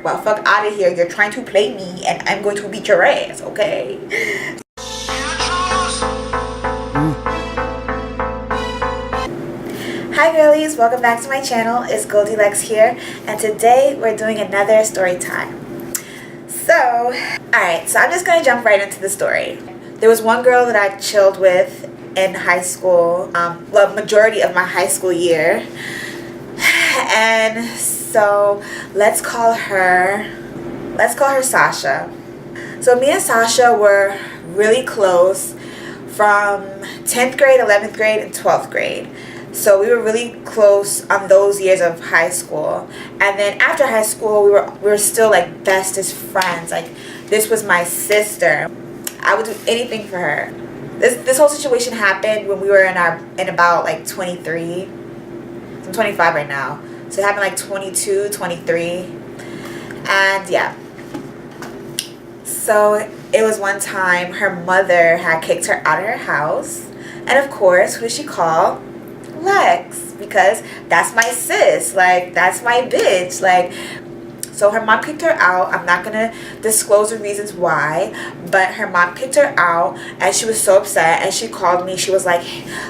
well, fuck out of here. You're trying to play me and I'm going to beat your ass, okay? Hi girlies, welcome back to my channel. It's Goldilocks here, and today we're doing another story time. So, alright, so I'm just gonna jump right into the story. There was one girl that I chilled with in high school, well, majority of my high school year. And so let's call her Sasha. So me and Sasha were really close from 10th grade, 11th grade, and 12th grade. So we were really close on those years of high school. And then after high school, we were still like bestest friends. Like, this was my sister. I would do anything for her. This whole situation happened when we were in about like 23. I'm 25 right now. So it happened like 22, 23. And yeah. So it was one time her mother had kicked her out of her house. And of course, who did she call? Lex, because that's my sis, like that's my bitch. Like, so her mom kicked her out. I'm not gonna disclose the reasons why, but her mom kicked her out and she was so upset, and she called me. She was like,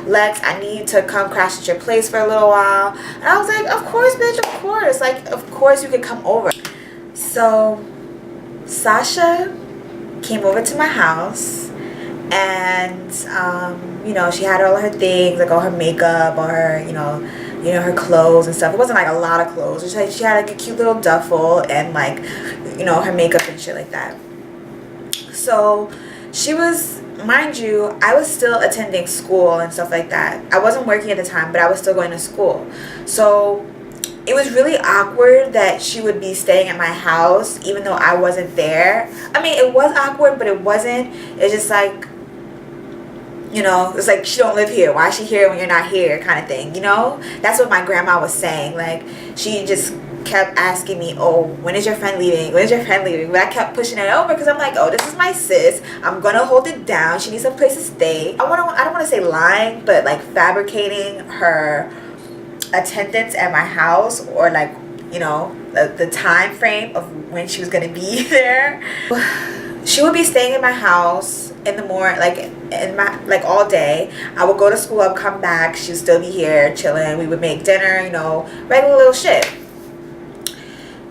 Lex, I need to come crash at your place for a little while. And I was like, of course, bitch, of course, like, of course you can come over. So Sasha came over to my house, and you know, she had all her things, like all her makeup, or her, you know, her clothes and stuff. It wasn't like a lot of clothes. She had like a cute little duffel and like, you know, her makeup and shit like that. So she was, mind you, I was still attending school and stuff like that. I wasn't working at the time, but I was still going to school. So it was really awkward that she would be staying at my house even though I wasn't there. I mean, it was awkward, but it wasn't. It's just like, you know, it's like, she don't live here. Why is she here when you're not here, kind of thing, you know? That's what my grandma was saying. Like, she just kept asking me, oh, when is your friend leaving? When is your friend leaving? But I kept pushing it over because I'm like, oh, this is my sis. I'm going to hold it down. She needs a place to stay. I don't want to say lying, but like fabricating her attendance at my house, or like, you know, the time frame of when she was going to be there. She would be staying in my house in the morning, like all day. I would go to school, I would come back, she would still be here chilling. We would make dinner, you know, regular little shit.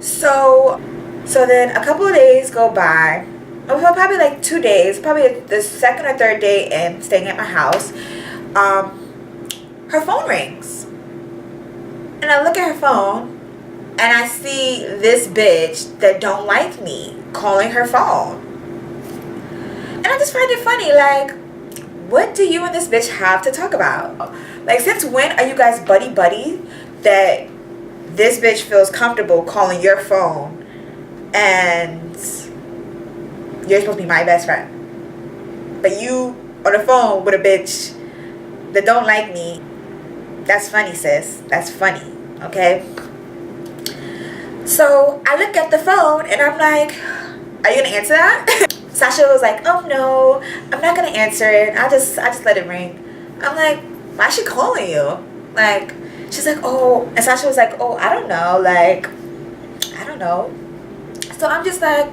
So then a couple of days go by, probably like 2 days, probably the second or third day in staying at my house, her phone rings. And I look at her phone and I see this bitch that don't like me calling her phone. And I just find it funny, like, what do you and this bitch have to talk about? Like, since when are you guys buddy-buddy that this bitch feels comfortable calling your phone and you're supposed to be my best friend? But you on the phone with a bitch that don't like me, that's funny, sis. That's funny, okay? So I look at the phone and I'm like, are you gonna answer that? Sasha was like, oh no, I'm not gonna answer it. I just let it ring. I'm like, why is she calling you? Like, she's like, oh, and Sasha was like, oh, I don't know, like, I don't know. So I'm just like,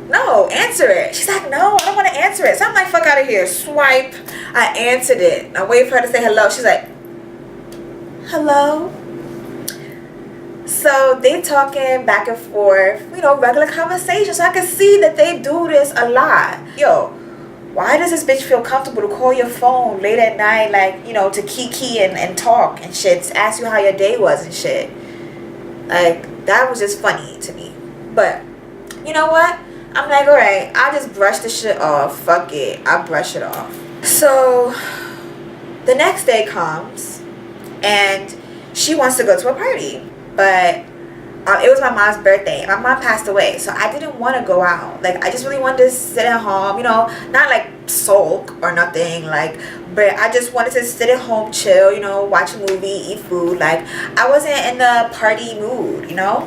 no, answer it. She's like, no, I don't want to answer it. So I'm like, fuck out of here. Swipe. I answered it. I wait for her to say hello. She's like, hello. So they talking back and forth, you know, regular conversation. So I can see that they do this a lot. Yo, why does this bitch feel comfortable to call your phone late at night, like, you know, to kiki and talk and shit, to ask you how your day was and shit? Like, that was just funny to me. But you know what? I'm like, alright, I'll just brush the shit off. Fuck it. I'll brush it off. So the next day comes and she wants to go to a party. But it was my mom's birthday and my mom passed away, so I didn't want to go out. Like, I just really wanted to sit at home, you know, not like sulk or nothing, like, but I just wanted to sit at home, chill, you know, watch a movie, eat food. Like, I wasn't in the party mood, you know.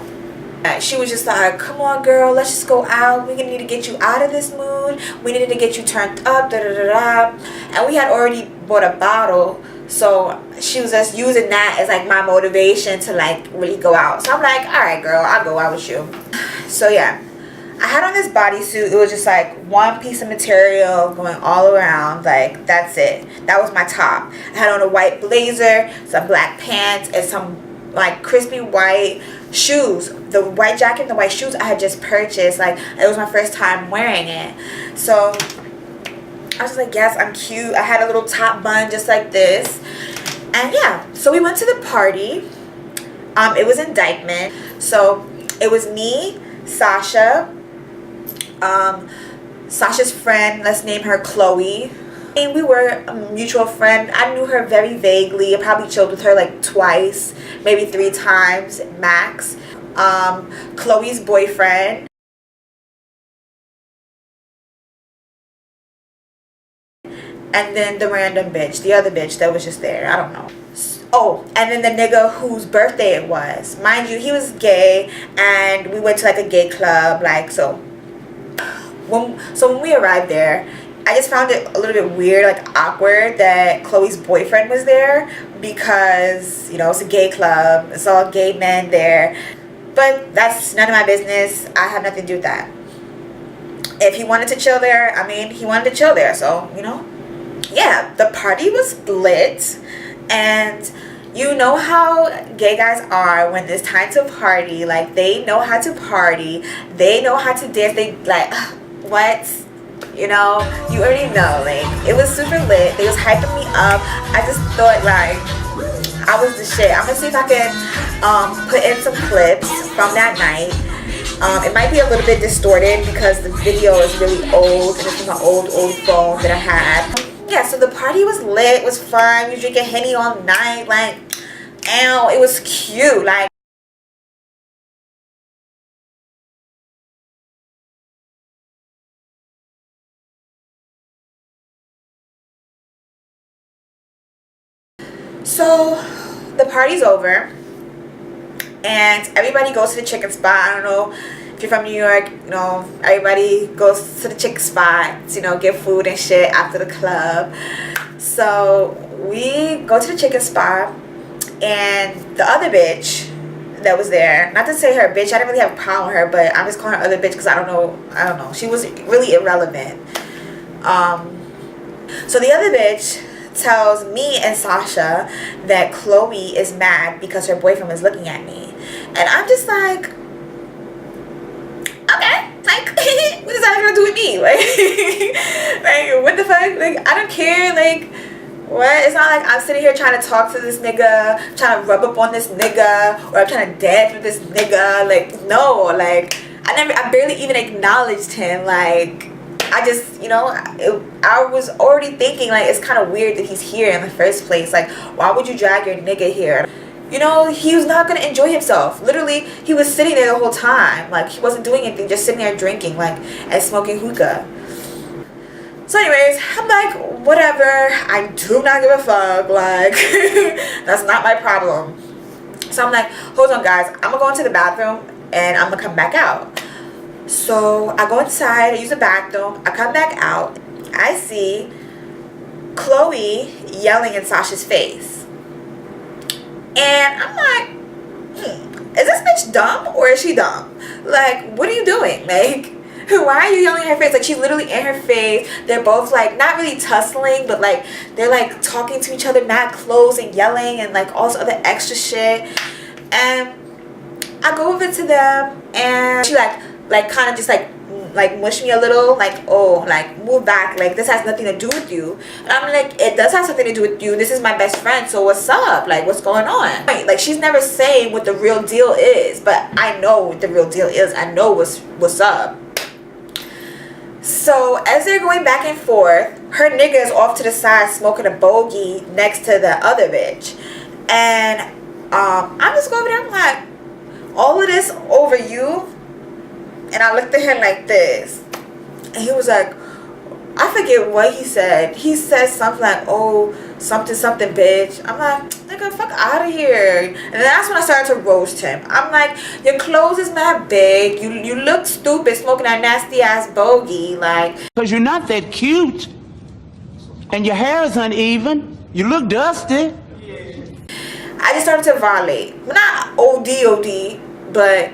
She was just like, come on girl, let's just go out. We're gonna need to get you out of this mood. We needed to get you turned up, da da da da. And we had already bought a bottle, so she was just using that as like my motivation to like really go out. So I'm like, all right girl, I'll go out with you. So yeah, I had on this bodysuit. It was just like one piece of material going all around. Like, that's it. That was my top. I had on a white blazer, some black pants, and some like crispy white shoes. The white jacket and the white shoes I had just purchased. Like, it was my first time wearing it. So I was like, yes, I'm cute. I had a little top bun just like this. And yeah, so we went to the party. It was in Dykeman. So it was me, Sasha, Sasha's friend, let's name her Chloe, and we were a mutual friend. I knew her very vaguely. I probably chilled with her like twice, maybe 3 times max. Chloe's boyfriend, and then the random bitch, the other bitch that was just there. I don't know. Oh, and then the nigga whose birthday it was. Mind you, he was gay, and we went to like a gay club. Like, so when we arrived there, I just found it a little bit weird, like awkward, that Chloe's boyfriend was there, because, you know, it's a gay club, it's all gay men there. But that's none of my business. I have nothing to do with that. If he wanted to chill there, I mean, he wanted to chill there. So, you know, yeah, the party was lit. And you know how gay guys are when it's time to party. Like, they know how to party, they know how to dance. They like, what, you know, you already know. Like, it was super lit. They was hyping me up. I just thought like I was the shit. I'm gonna see if I can put in some clips from that night. It might be a little bit distorted because the video is really old, and it's from an old phone that I had. Yeah, so the party was lit, it was fun. We were drinking Henny all night. Like, ow, it was cute. Like, so the party's over, and everybody goes to the chicken spot. I don't know if you're from New York, you know, everybody goes to the chicken spot, you know, get food and shit after the club. So we go to the chicken spot, and the other bitch that was there, not to say her bitch, I didn't really have a problem with her, but I'm just calling her other bitch because I don't know, she was really irrelevant. So the other bitch tells me and Sasha that Chloe is mad because her boyfriend was looking at me, and I'm just like, okay, like, what is that gonna do with me? Like, what the fuck? Like, I don't care. Like, what? It's not like I'm sitting here trying to talk to this nigga, trying to rub up on this nigga, or I'm trying to dance with this nigga. Like, no. Like, I barely even acknowledged him. Like, I just, you know, I was already thinking, like, it's kind of weird that he's here in the first place. Like, why would you drag your nigga here? You know, he was not going to enjoy himself. Literally, he was sitting there the whole time. Like, he wasn't doing anything, just sitting there drinking, like, and smoking hookah. So anyways, I'm like, whatever. I do not give a fuck. Like, that's not my problem. So I'm like, hold on, guys. I'm going to go into the bathroom, and I'm going to come back out. So I go inside, I use the bathroom, I come back out. I see Chloe yelling in Sasha's face. And I'm like, is this bitch dumb or is she dumb? Like, what are you doing? Like, why are you yelling in her face? Like, she's literally in her face. They're both like, not really tussling, but like, they're like talking to each other mad close and yelling and like all this other extra shit. And I go over to them, and she like kind of just like mush me a little, like, oh, like, move back, like, this has nothing to do with you. And I'm like, it does have something to do with you. This is my best friend, so what's up? Like, what's going on? Like, she's never saying what the real deal is, but I know what the real deal is. I know what's up. So as they're going back and forth, her nigga is off to the side smoking a bogey next to the other bitch. And I'm just going over there, I'm like, all of this over you? And I looked at him like this, and he was like, I forget what he said. He said something like, oh, something bitch. I'm like, nigga, fuck out of here. And then that's when I started to roast him. I'm like, your clothes is mad big. You look stupid smoking that nasty ass bogey. Like, because you're not that cute, and your hair is uneven. You look dusty. I just started to violate. Not OD, but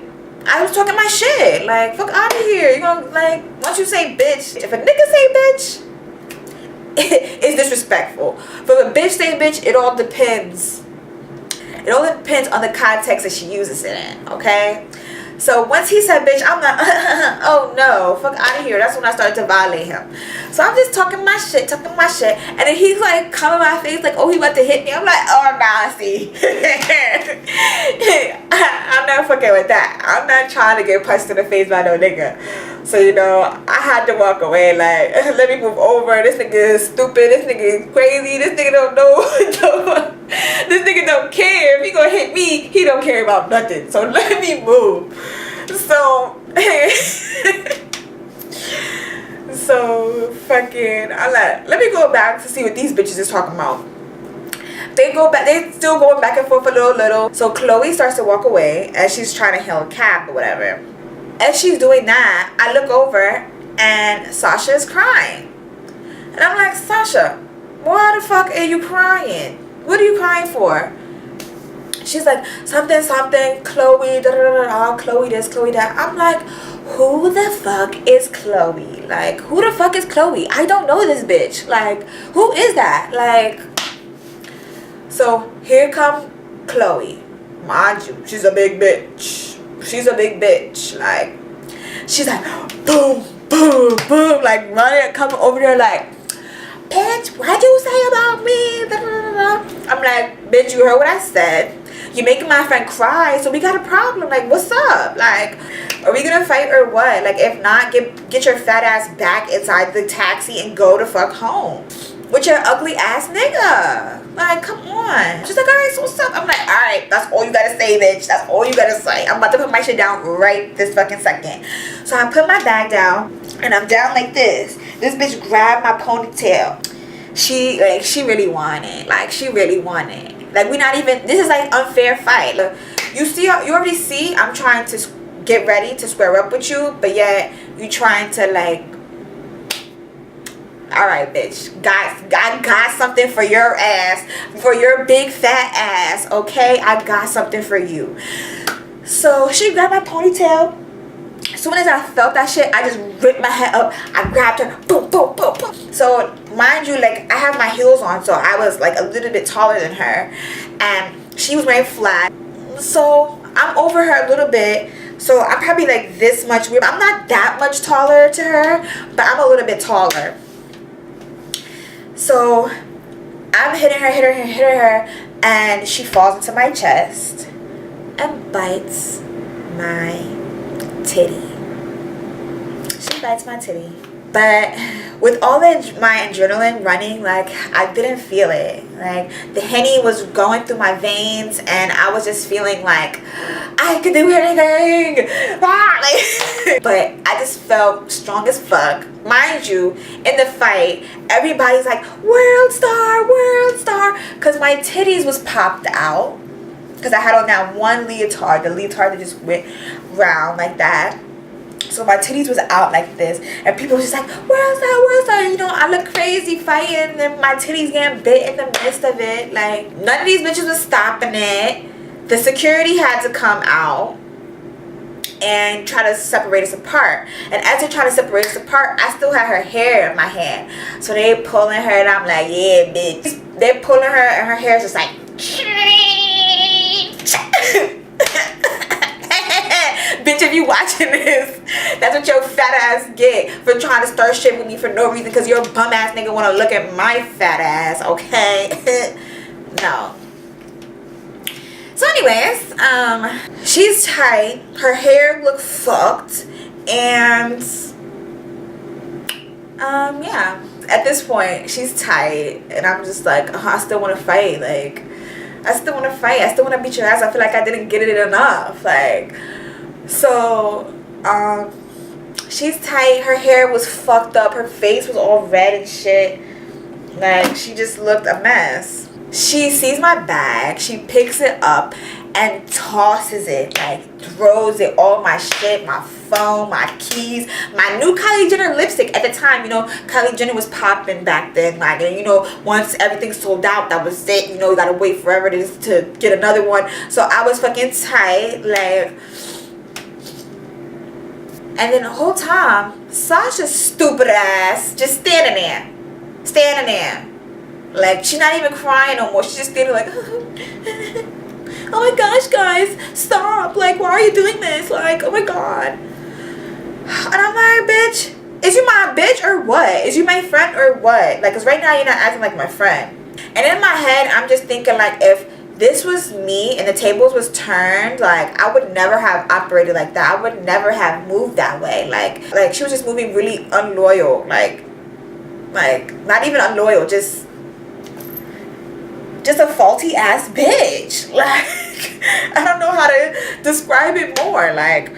I was talking my shit. Like, fuck out of here. You gonna, like, once you say bitch, if a nigga say bitch, it's disrespectful. For a bitch say bitch, it all depends. It all depends on the context that she uses it in, okay? So once he said bitch, I'm like, oh no, fuck out of here. That's when I started to violate him. So I'm just talking my shit. And then he's like coming my face like, oh, he about to hit me. I'm like, oh, nah, see. I'm not fucking with that. I'm not trying to get punched in the face by no nigga. So, you know, I had to walk away like, let me move over. This nigga is stupid. This nigga is crazy. This nigga don't know. This nigga don't care. If he gonna hit me, he don't care about nothing. So let me move. So, fucking, I'm like, let me go back to see what these bitches is talking about. They still going back and forth a little. So Chloe starts to walk away as she's trying to hail a cab or whatever. As she's doing that, I look over and Sasha is crying. And I'm like, Sasha, why the fuck are you crying? What are you crying for? She's like, something, Chloe, Chloe this, Chloe that. I'm like, who the fuck is Chloe? Like, who the fuck is Chloe? I don't know this bitch. Like, who is that? Like, so here come Chloe. Mind you, she's a big bitch. Like, she's like, boom, boom, boom. Like, running, coming over there like, bitch, what'd you say about me? I'm like, bitch, you heard what I said. You're making my friend cry, so we got a problem. Like, what's up? Like, are we gonna fight or what? Like, if not, get your fat ass back inside the taxi and go the fuck home with your ugly ass nigga. Like, come on. She's like, alright, so what's up? I'm like, alright, that's all you gotta say, bitch. That's all you gotta say. I'm about to put my shit down right this fucking second. So I put my bag down and I'm down like this. This bitch grabbed my ponytail. She really wanted. Like, she really wanted. Like, we not even, this is like unfair fight. Look, you already see I'm trying to get ready to square up with you, but yet you trying to like, all right, bitch, I got something for your ass, for your big fat ass, okay? I got something for you. So she grabbed my ponytail. As soon as I felt that shit, I just ripped my head up. I grabbed her, boom, boom, boom, boom. So mind you, like, I have my heels on, so I was like a little bit taller than her, and she was wearing flat. So I'm over her a little bit. So I'm probably like this much. I'm not that much taller to her, but I'm a little bit taller. So I'm hitting her, and she falls into my chest and bites my titty. She bites my titty. But with all my adrenaline running, like, I didn't feel it. Like, the Henny was going through my veins, and I was just feeling like I could do anything. But I just felt strong as fuck. Mind you, in the fight, everybody's like, world star, because my titties was popped out. Because I had on that one leotard, the leotard that just went round like that. So my titties was out like this, and people was just like, world star, you know, I look crazy fighting, and my titties getting bit in the midst of it. Like, none of these bitches was stopping it. The security had to come out and try to separate us apart. And as they're trying to separate us apart, I still had her hair in my hand. So they pulling her, and I'm like, yeah, bitch. They're pulling her, and her hair is just like, bitch, if you watching this, that's what your fat ass get for trying to start shit with me for no reason, because your bum ass nigga want to look at my fat ass, okay? No. So anyways, she's tight, her hair look fucked, and yeah, at this point she's tight, and I'm just like, oh, I still want to fight. Like, I still want to fight. I still want to beat your ass. I feel like I didn't get it enough. Like, so she's tight, her hair was fucked up, her face was all red and shit. Like, she just looked a mess. She sees my bag, she picks it up and tosses it, like throws it, all my shit, my phone, my keys, my new Kylie Jenner lipstick. At the time, you know, Kylie Jenner was popping back then, like, and you know, once everything sold out, that was it, you know, you gotta wait forever to get another one. So I was fucking tight, like, And then the whole time, Sasha's stupid ass just standing there. Standing there. Like, she's not even crying no more. She's just standing like, oh my gosh, guys, stop. Like, why are you doing this? Like, oh my God. And I'm like, bitch, is you my bitch or what? Is you my friend or what? Like, because right now you're not acting like my friend. And in my head, I'm just thinking, like, if this was me and the tables was turned, like, I would never have operated like that. I would never have moved that way. Like she was just moving really unloyal. Like not even unloyal, just a faulty ass bitch. Like, I don't know how to describe it more. Like,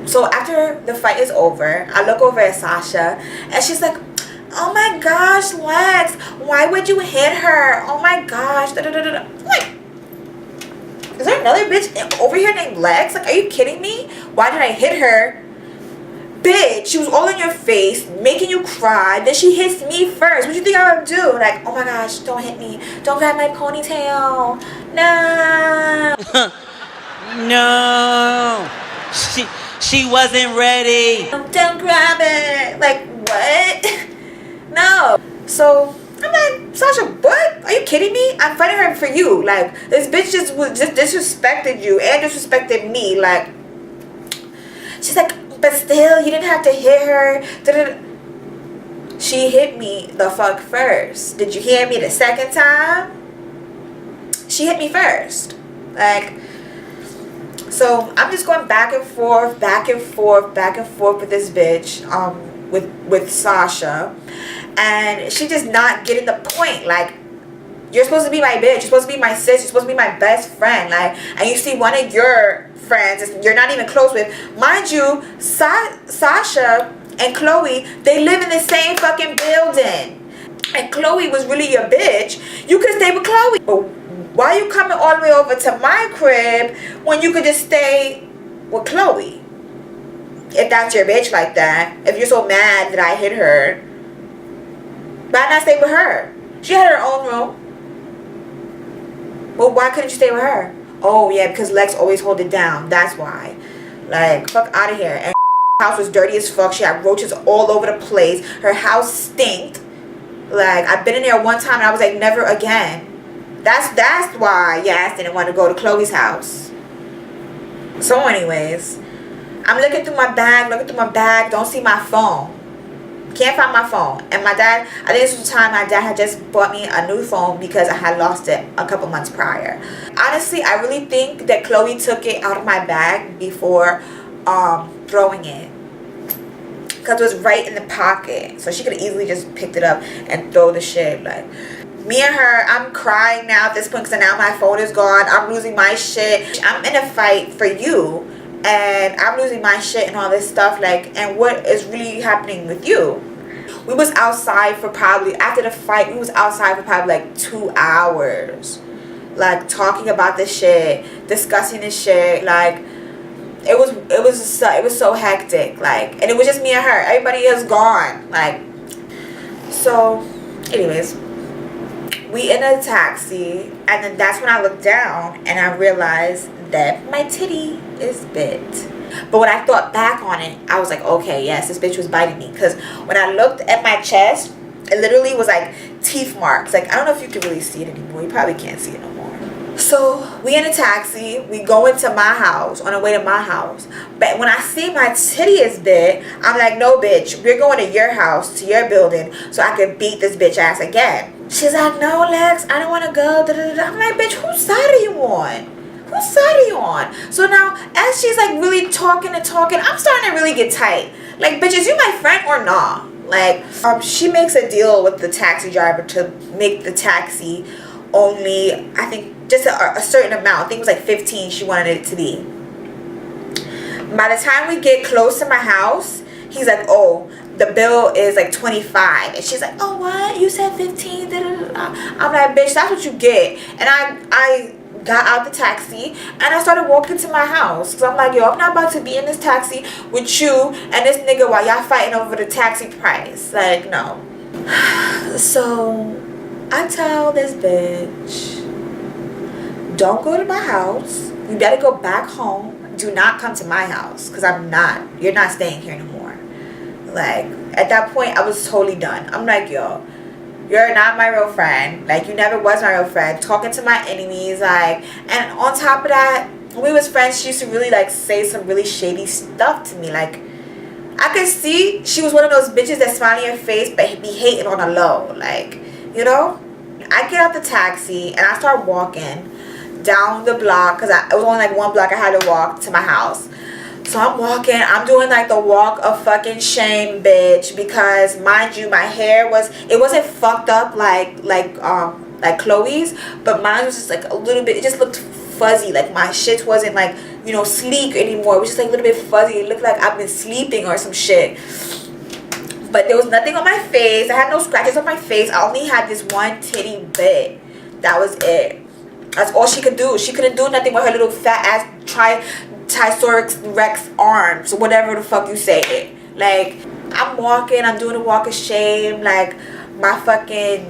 so after the fight is over, I look over at Sasha and she's like, oh my gosh, Lex, why would you hit her? Oh my gosh. Da, da, da, da. Like, is there another bitch over here named Lex? Like, are you kidding me? Why did I hit her? Bitch, she was all in your face, making you cry. Then she hits me first. What do you think I would do? Like, oh my gosh, don't hit me. Don't grab my ponytail. No. No. She wasn't ready. Don't grab it. Like, what? No. So I'm like, Sasha, what? Are you kidding me? I'm fighting her for you. Like, this bitch just disrespected you and disrespected me. Like, she's like, but still, you didn't have to hit her. Da-da-da. She hit me the fuck first. Did you hear me the second time? She hit me first. Like, so I'm just going back and forth with this bitch, with Sasha, and she just not getting the point. Like, you're supposed to be my bitch, you're supposed to be my sis, you're supposed to be my best friend. Like, and you see one of your friends you're not even close with, mind you, Sasha and Chloe, they live in the same fucking building, and Chloe was really your bitch. You could stay with Chloe, but why you coming all the way over to my crib when you could just stay with Chloe? If that's your bitch like that, if you're so mad that I hit her, why not stay with her? She had her own room. Well, why couldn't you stay with her? Oh yeah, because Lex always hold it down. That's why. Like, fuck out of here. And her house was dirty as fuck. She had roaches all over the place. Her house stinked. Like, I've been in there one time and I was like, never again. That's why Yas didn't want to go to Chloe's house. So anyways, I'm looking through my bag, don't see my phone. Can't find my phone. And my dad, I think this was the time my dad had just bought me a new phone because I had lost it a couple months prior. Honestly, I really think that Chloe took it out of my bag before throwing it. Because it was right in the pocket. So she could have easily just picked it up and throw the shit. Like, me and her, I'm crying now at this point because now my phone is gone. I'm losing my shit. I'm in a fight for you. And I'm losing my shit and all this stuff. Like, and what is really happening with you? We was outside for probably, after the fight, we was outside for probably like 2 hours. Like, talking about this shit, discussing this shit. Like, it was so hectic. Like, and it was just me and her. Everybody is gone. Like, so, anyways, we in a taxi, and then that's when I looked down and I realized that my titty is bit. But when I thought back on it, I was like, okay, yes, this bitch was biting me. Because when I looked at my chest, it literally was like teeth marks. Like, I don't know if you can really see it anymore. You probably can't see it no more. So we in a taxi, we go into my house, on our way to my house. But when I see my titty is bit, I'm like, no bitch, we're going to your house, to your building, so I can beat this bitch ass again. She's like, no, Lex, I don't want to go. Da, da, da. I'm like, bitch, whose side are you on? Whose side are you on? So now, as she's like really talking, I'm starting to really get tight. Like, bitch, is you my friend or nah? Like, she makes a deal with the taxi driver to make the taxi only, I think, just a certain amount. I think it was like 15 she wanted it to be. By the time we get close to my house, he's like, oh, the bill is like 25. And she's like, oh, what? You said 15? Da, da, da. I'm like, bitch, that's what you get. And I got out the taxi and I started walking to my house. Because I'm like, yo, I'm not about to be in this taxi with you and this nigga while y'all fighting over the taxi price. Like, no. So I tell this bitch, don't go to my house. You better go back home. do not come to my house, because you're not staying here anymore. Like, at that point, I was totally done. I'm like, yo, you're not my real friend. Like, you never was my real friend. Talking to my enemies, like, and on top of that, when we was friends, she used to really, like, say some really shady stuff to me. Like, I could see she was one of those bitches that smile in your face but be hating on a low. Like, you know? I get out the taxi and I start walking down the block, because it was only like one block I had to walk to my house. So I'm walking, I'm doing like the walk of fucking shame, bitch, because mind you, my hair it wasn't fucked up like Chloe's, but mine was just like a little bit, it just looked fuzzy. Like, my shit wasn't like, you know, sleek anymore. It was just like a little bit fuzzy. It looked like I've been sleeping or some shit. But there was nothing on my face. I had no scratches on my face. I only had this one titty bit. That was it. That's all she could do. She couldn't do nothing with her little fat ass Triceratops Rex arms, or whatever the fuck you say it. Like, I'm walking, I'm doing a walk of shame. Like, my fucking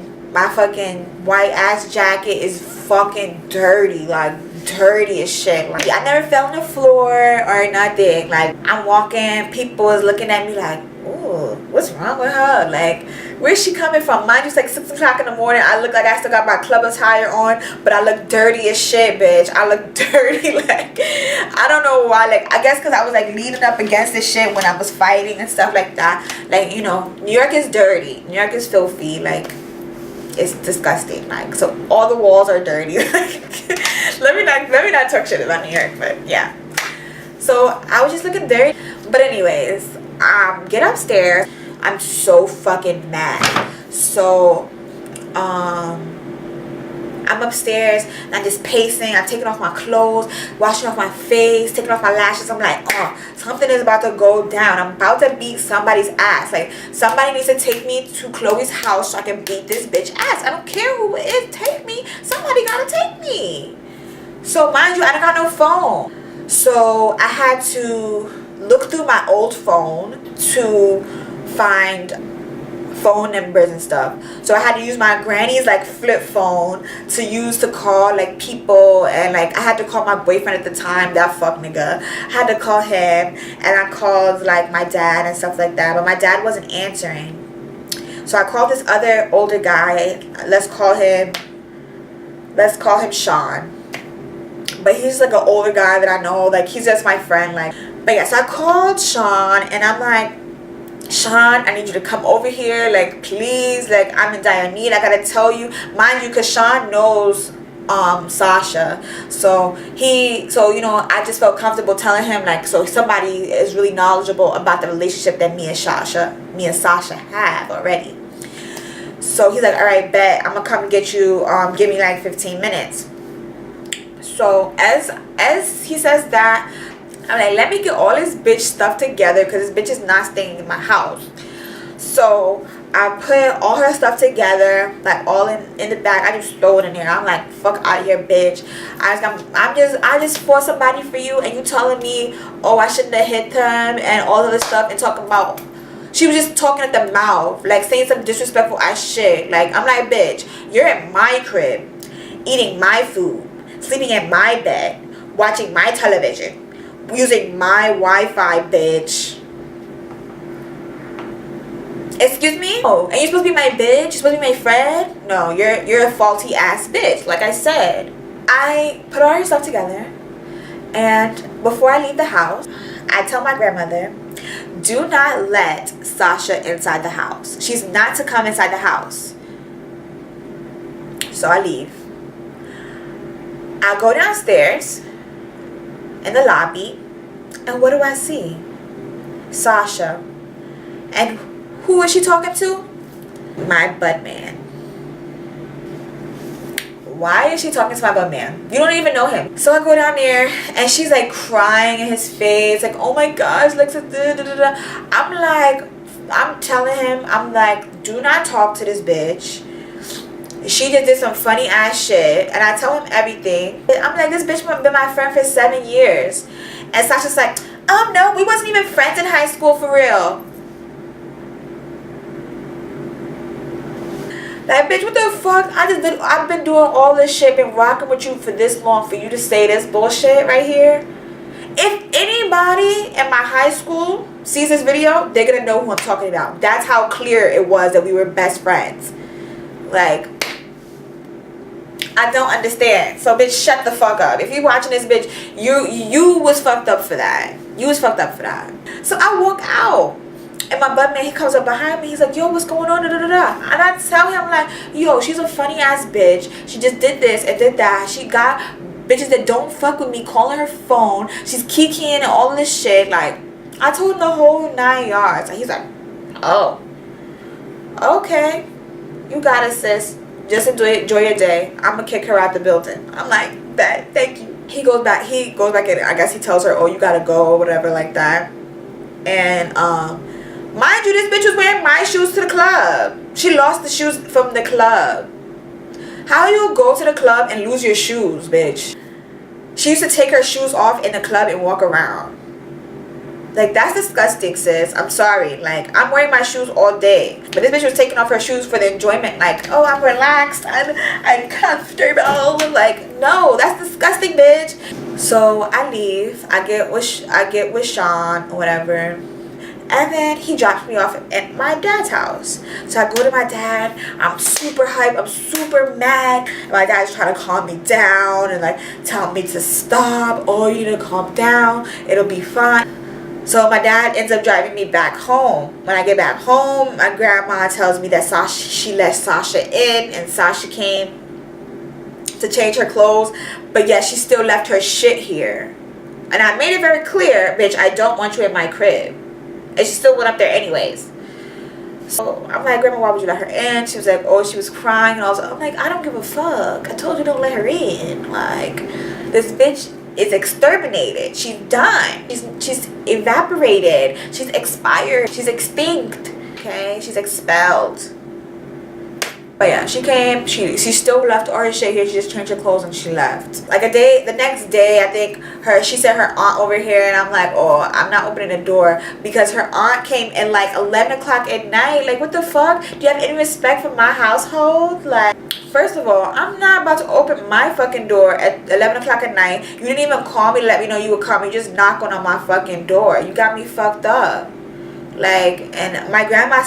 white ass jacket is fucking dirty. Like, dirty as shit. Like, I never fell on the floor or nothing. Like, I'm walking, people is looking at me like, ooh, what's wrong with her? Like, where's she coming from? Mind you, it's like 6 o'clock in the morning. I look like I still got my club attire on, but I look dirty as shit, bitch. I look dirty. Like, I don't know why. Like, I guess because I was like leaning up against this shit when I was fighting and stuff like that. Like, you know, New York is dirty. New York is filthy. Like, it's disgusting. Like, so all the walls are dirty. let me not talk shit about New York, but yeah. So I was just looking dirty. But anyways, get upstairs. I'm so fucking mad. So I'm upstairs and I'm just pacing. I'm taking off my clothes, washing off my face, taking off my lashes. I'm like, oh, something is about to go down. I'm about to beat somebody's ass. Like, somebody needs to take me to Chloe's house so I can beat this bitch ass. I don't care who it is. Take me. Somebody gotta take me. So mind you, I don't got no phone. So I had to look through my old phone to find phone numbers and stuff. So I had to use my granny's like flip phone to use to call like people, and like I had to call my boyfriend at the time, that fuck nigga. I had to call him, and I called like my dad and stuff like that, but my dad wasn't answering. So I called this other older guy. Let's call him Sean. But he's like an older guy that I know, like he's just my friend. Like, but yeah, so I called Sean and I'm like, Sean, I need you to come over here, like please, like I'm in dire need. I gotta tell you, mind you, because Sean knows Sasha, so you know, I just felt comfortable telling him, like, so somebody is really knowledgeable about the relationship that me and Sasha have already. So he's like, all right, bet, I'm gonna come and get you, give me like 15 minutes. So as he says that, I'm like, let me get all this bitch stuff together, because this bitch is not staying in my house. So I put all her stuff together, like all in the bag. I just throw it in there. I'm like, fuck out of here, bitch. I just fought somebody for you, and you telling me, oh, I shouldn't have hit them and all of this stuff, and talking about, she was just talking at the mouth, like saying some disrespectful ass shit. Like, I'm like, bitch, you're at my crib, eating my food, sleeping in my bed, watching my television, using my Wi-Fi, bitch. Excuse me? Oh, and you're supposed to be my bitch? You're supposed to be my friend? No, you're a faulty ass bitch. Like I said, I put all her stuff together, and before I leave the house, I tell my grandmother, do not let Sasha inside the house. She's not to come inside the house. So I leave. I go downstairs in the lobby, and what do I see? Sasha. And who is she talking to? My bud man. Why is she talking to my bud man? You don't even know him. So I go down there, and she's like crying in his face, like, oh my gosh, like, I'm like, I'm telling him, I'm like, do not talk to this bitch. She just did some funny ass shit, and I tell him everything. I'm like, this bitch been my friend for 7 years. And Sasha's like, no, we wasn't even friends in high school for real. Like, bitch, what the fuck? I've been doing all this shit, been rocking with you for this long, for you to say this bullshit right here. If anybody in my high school sees this video, they're gonna know who I'm talking about. That's how clear it was that we were best friends. Like, I don't understand. So bitch, shut the fuck up. If you watching this, bitch, you was fucked up for that. You was fucked up for that. So I walk out, and my butt man, he comes up behind me. He's like, yo, what's going on? Da, da, da, da. And I tell him, like, yo, she's a funny ass bitch. She just did this and did that. She got bitches that don't fuck with me calling her phone. She's kikiing and all of this shit. Like, I told him the whole 9 yards. And he's like, oh, okay, you got it, sis. Just enjoy your day. I'm gonna kick her out the building. I'm like, bet, thank you. He goes back in. I guess he tells her, oh, you gotta go or whatever like that. And mind you, this bitch was wearing my shoes to the club. She lost the shoes from the club. How you go to the club and lose your shoes, bitch? She used to take her shoes off in the club and walk around. Like, that's disgusting, sis. I'm sorry. Like, I'm wearing my shoes all day. But this bitch was taking off her shoes for the enjoyment. Like, oh, I'm relaxed. I'm comfortable. Like, no, that's disgusting, bitch. So I leave. I get with Sean or whatever. And then he drops me off at my dad's house. So I go to my dad. I'm super hyped. I'm super mad. My dad's trying to calm me down and like tell me to stop. Oh, you need to calm down. It'll be fine. So my dad ends up driving me back home. When I get back home, my grandma tells me that she let Sasha in, and Sasha came to change her clothes, but yet she still left her shit here. And I made it very clear, bitch, I don't want you in my crib. And she still went up there anyways. So I'm like, Grandma, why would you let her in? She was like, oh, she was crying. And I'm like, I don't give a fuck. I told you don't let her in. Like, this bitch is exterminated. She's done. She's evaporated. She's expired. She's extinct. Okay? She's expelled. But yeah, she came. She still left all her shit here. She just changed her clothes and she left. Like the next day, I think she sent her aunt over here, and I'm like, oh, I'm not opening the door because her aunt came in like 11 o'clock at night. Like, what the fuck? Do you have any respect for my household? Like, first of all, I'm not about to open my fucking door at 11 o'clock at night. You didn't even call me to let me know you would come. You just knock on my fucking door. You got me fucked up. Like, and my grandma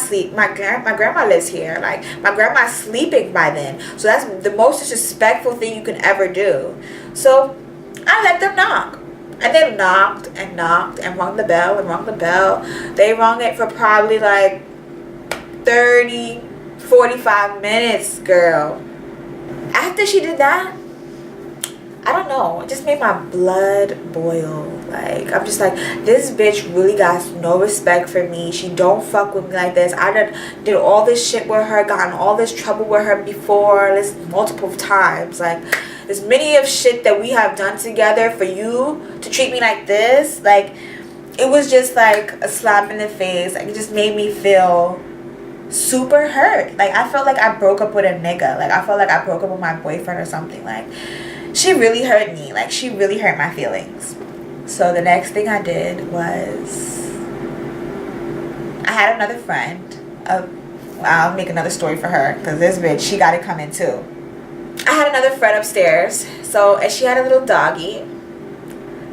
lives here. Like, my grandma's sleeping by then. So that's the most disrespectful thing you can ever do. So I let them knock. And they knocked and knocked and rung the bell and rung the bell. They rung it for probably like 30-45 minutes, girl. After she did that, I don't know, it just made my blood boil. Like, I'm just like, this bitch really got no respect for me. She don't fuck with me like this. I did all this shit with her, gotten all this trouble with her before, this multiple times. Like, there's many of shit that we have done together for you to treat me like this. Like, it was just like a slap in the face. Like, it just made me feel super hurt. Like, I felt like I broke up with a nigga. Like, I felt like I broke up with my boyfriend or something. Like, she really hurt me. Like, she really hurt my feelings. So the next thing I did was I had another friend. I'll make another story for her because this bitch, she got to come in too. I had another friend upstairs. So, and she had a little doggy.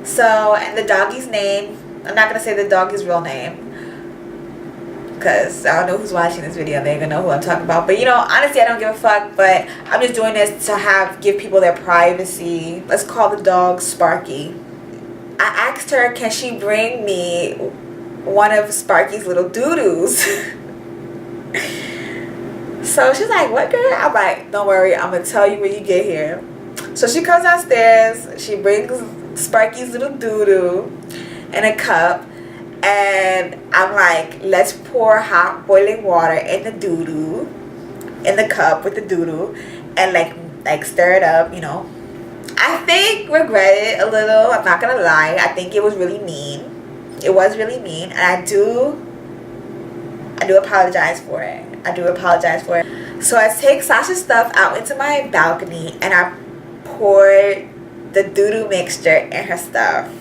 So, and the doggy's name, I'm not going to say the doggy's real name, because I don't know who's watching this video. They ain't gonna know who I'm talking about. But, you know, honestly, I don't give a fuck. But I'm just doing this to give people their privacy. Let's call the dog Sparky. I asked her, can she bring me one of Sparky's little doo-doos? So she's like, what, girl? I'm like, don't worry. I'm gonna tell you when you get here. So she comes downstairs. She brings Sparky's little doo-doo in a cup. And I'm like, let's pour hot boiling water in the doo-doo, in the cup with the doo-doo, and like stir it up, you know. I think regret it a little. I'm not gonna lie. I think it was really mean. It was really mean, and I do apologize for it. I do apologize for it. So I take Sasha's stuff out into my balcony, and I poured the doo-doo mixture in her stuff.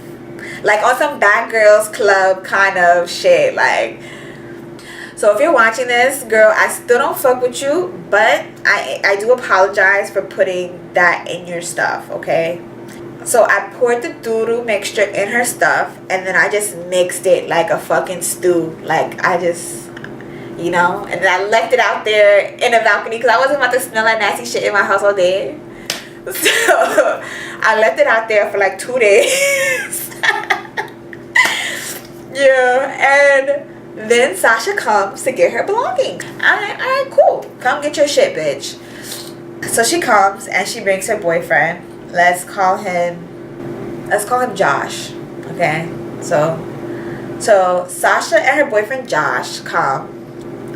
Like on some Bad Girls Club kind of shit. Like, so if you're watching this, girl, I still don't fuck with you, but I do apologize for putting that in your stuff, okay? So I poured the doo-doo mixture in her stuff, and then I just mixed it like a fucking stew. Like, I just, you know, and then I left it out there in the balcony because I wasn't about to smell that nasty shit in my house all day. So I left it out there for like 2 days. Yeah, and then Sasha comes to get her belongings. I'm like, alright, cool. Come get your shit, bitch. So she comes and she brings her boyfriend. Let's call him Josh. Okay? So Sasha and her boyfriend Josh come.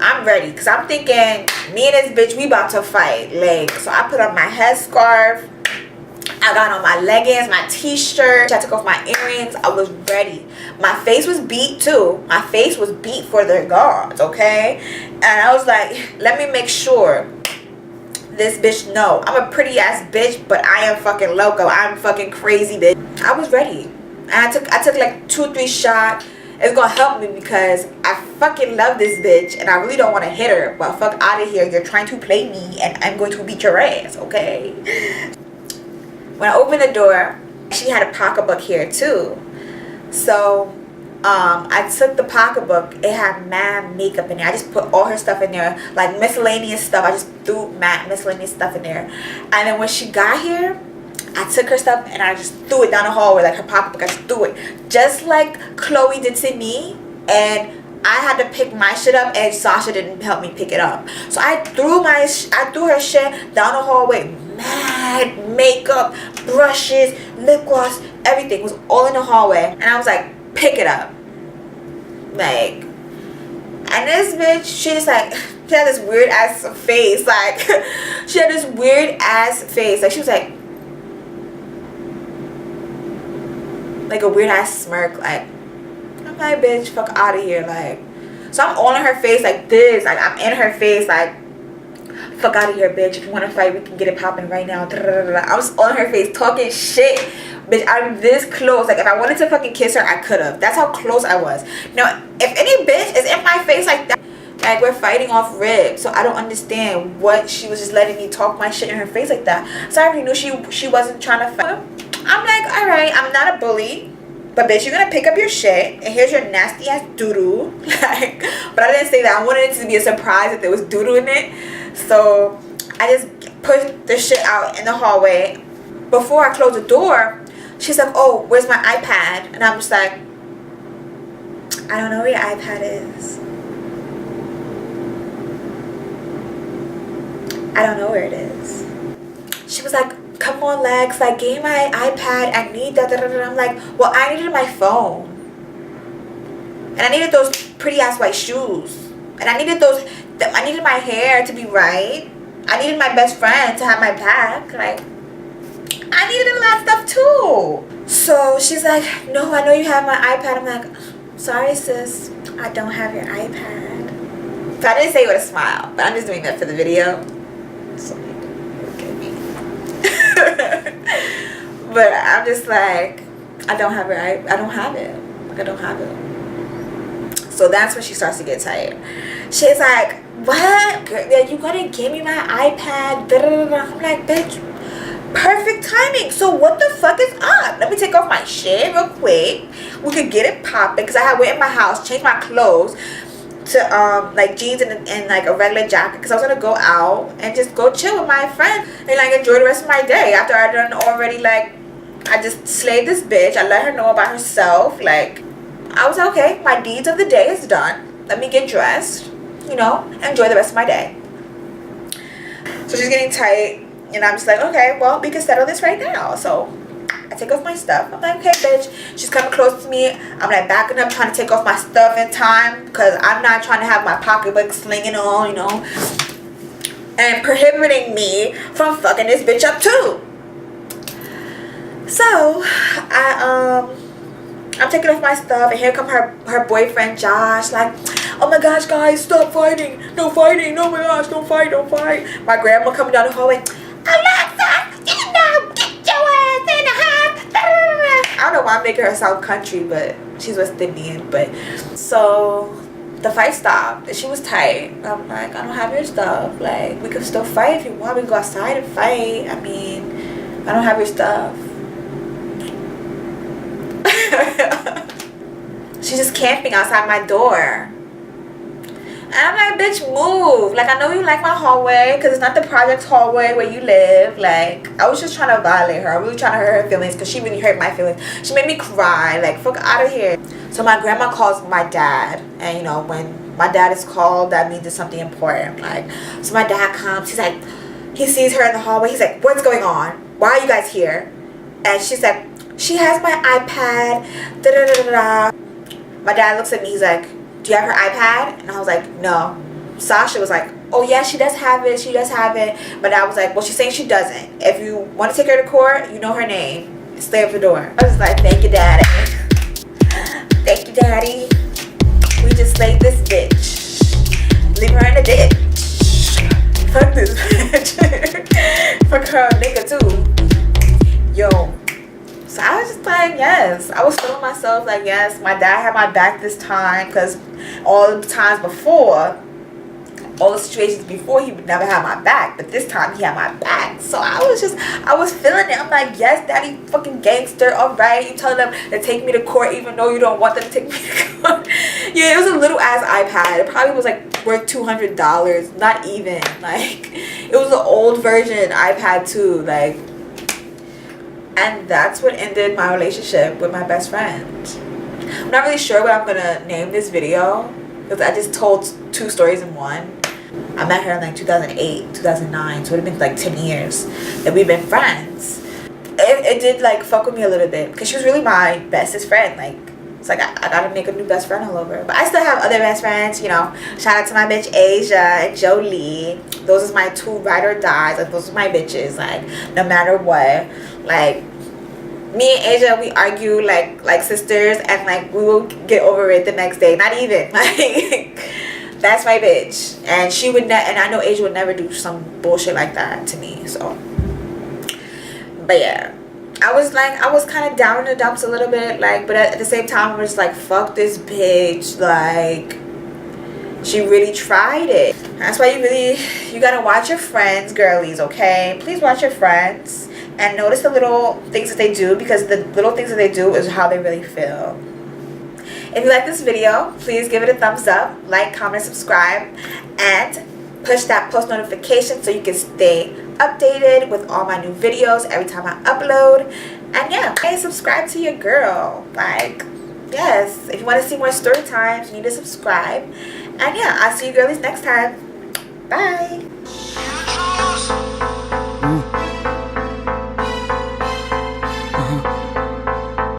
I'm ready because I'm thinking me and this bitch, we about to fight. Like, so I put on my headscarf. I got on my leggings, my t-shirt. I took off my earrings. I was ready. My face was beat too. My face was beat for their guards, okay? And I was like, let me make sure this bitch know I'm a pretty ass bitch, but I am fucking loco. I'm fucking crazy, bitch. I was ready. And I took like 2-3 shots. It's gonna help me because I fucking love this bitch and I really don't want to hit her. But fuck out of here. You're trying to play me and I'm going to beat your ass, okay? When I opened the door, she had a pocketbook here too. So I took the pocketbook. It had mad makeup in there. I just put all her stuff in there, like miscellaneous stuff. I just threw mad miscellaneous stuff in there. And then when she got here, I took her stuff and I just threw it down the hallway, like her pocketbook. I just threw it, just like Chloe did to me. And I had to pick my shit up, and Sasha didn't help me pick it up. So I threw her shit down the hallway. Mad makeup, brushes, lip gloss, everything was all in the hallway. And I was like, pick it up. Like, and this bitch, she had this weird ass face. Like, she had this weird ass face. Like, she was like a weird ass smirk. Like, I'm like, bitch, fuck out of here. Like, so I'm all in her face like this. Like, I'm in her face like, fuck out of here, bitch. If you want to fight, we can get it popping right now. I was on her face talking shit. Bitch, I'm this close. Like, if I wanted to fucking kiss her, I could have. That's how close I was. Now, if any bitch is in my face like that, like, we're fighting off rib. So I don't understand what she was just letting me talk my shit in her face like that. So I already knew she wasn't trying to fight. I'm like, alright, I'm not a bully. But bitch, you're gonna pick up your shit and here's your nasty ass doo-doo. Like, but I didn't say that. I wanted it to be a surprise that there was doo-doo in it. So I just put the shit out in the hallway. Before I closed the door, she's like, oh, where's my iPad? And I'm just like, I don't know where your iPad is. I don't know where it is. She was like, come on, Lex, like, give me my iPad. I need that. I'm like, well, I needed my phone. And I needed those pretty ass white shoes. And I needed my hair to be right. I needed my best friend to have my back. Like, I needed a lot of stuff too. So she's like, no, I know you have my iPad. I'm like, sorry, sis, I don't have your iPad. So I didn't say it with a smile, but I'm just doing that for the video. So look at me. But I'm just like, I don't have it. I don't have it. Like, I don't have it. So that's when she starts to get tired. She's like, what? Girl, you gotta give me my iPad. I'm like, bitch, perfect timing. So what the fuck is up? Let me take off my shit real quick. We could get it popping. Because I had went in my house, changed my clothes to like jeans and like a regular jacket, because I was gonna go out and just go chill with my friend and like enjoy the rest of my day after I done already, like, I just slayed this bitch. I let her know about herself. Like, I was like, okay, my deeds of the day is done. Let me get dressed, you know, enjoy the rest of my day. So she's getting tight and I'm just like, okay, well, we can settle this right now. So I take off my stuff. I'm like, okay, bitch. She's coming close to me. I'm like backing up, trying to take off my stuff in time, because I'm not trying to have my pocketbook slinging on, you know, and prohibiting me from fucking this bitch up too. So I'm taking off my stuff, and here come her boyfriend Josh, like, oh my gosh, guys, stop fighting. No fighting. Oh my gosh, don't fight, don't fight. My grandma coming down the hallway, Alexa, you know, get your ass in the house. I don't know why I'm making her sound country, but she's West Indian. But so the fight stopped and she was tight. I'm like, I don't have your stuff. Like, we can still fight if you want. We can go outside and fight. I mean, I don't have your stuff. She's just camping outside my door. And I'm like, bitch, move. Like, I know you like my hallway because it's not the project's hallway where you live. Like, I was just trying to violate her. I was really trying to hurt her feelings because she really hurt my feelings. She made me cry. Like, fuck out of here. So my grandma calls my dad. And, you know, when my dad is called, that means it's something important. Like, so my dad comes. He's like, he sees her in the hallway. He's like, what's going on? Why are you guys here? And she's like, she has my iPad. Da da da da da. My dad looks at me. He's like, do you have her iPad? And I was like, no. Sasha was like, oh yeah, she does have it. She does have it. My dad was like, well, she's saying she doesn't. If you want to take her to court, you know her name. Stay at the door. I was like, thank you, daddy. Thank you, daddy. We just slayed this bitch. Leave her in the ditch. Fuck this bitch. Fuck her nigga too. Yo. So I was just like, yes. I was feeling myself like, yes, my dad had my back this time. Because all the times before, all the situations before, he would never have my back. But this time, he had my back. So I was feeling it. I'm like, yes, daddy, fucking gangster. All right. You telling them to take me to court even though you don't want them to take me to court. Yeah, it was a little ass iPad. It probably was like worth $200. Not even. Like, it was an old version iPad too. Like, and that's what ended my relationship with my best friend. I'm not really sure what I'm gonna name this video because I just told 2 stories in one. I met her in like 2008, 2009, so it would have been like 10 years that we've been friends. It did like fuck with me a little bit because she was really my bestest friend. Like, it's like I gotta make a new best friend all over. But I still have other best friends, you know. Shout out to my bitch Asia and Jolie. Those are my 2 ride or dies. Like, those are my bitches. Like, no matter what. Like, me and Asia, we argue like sisters, and like we will get over it the next day. Not even. Like, that's my bitch. And she would and I know Asia would never do some bullshit like that to me. So, but yeah, I was kind of down in the dumps a little bit. Like, but at the same time, I was like, fuck this bitch. Like, she really tried it. That's why you gotta watch your friends, girlies. Okay, please watch your friends. And notice the little things that they do, because the little things that they do is how they really feel. If you like this video, please give it a thumbs up, like, comment, subscribe, and push that post notification so you can stay updated with all my new videos every time I upload. And yeah, hey, subscribe to your girl. Like, yes, if you want to see more story times, you need to subscribe. And yeah, I'll see you girlies next time. Bye.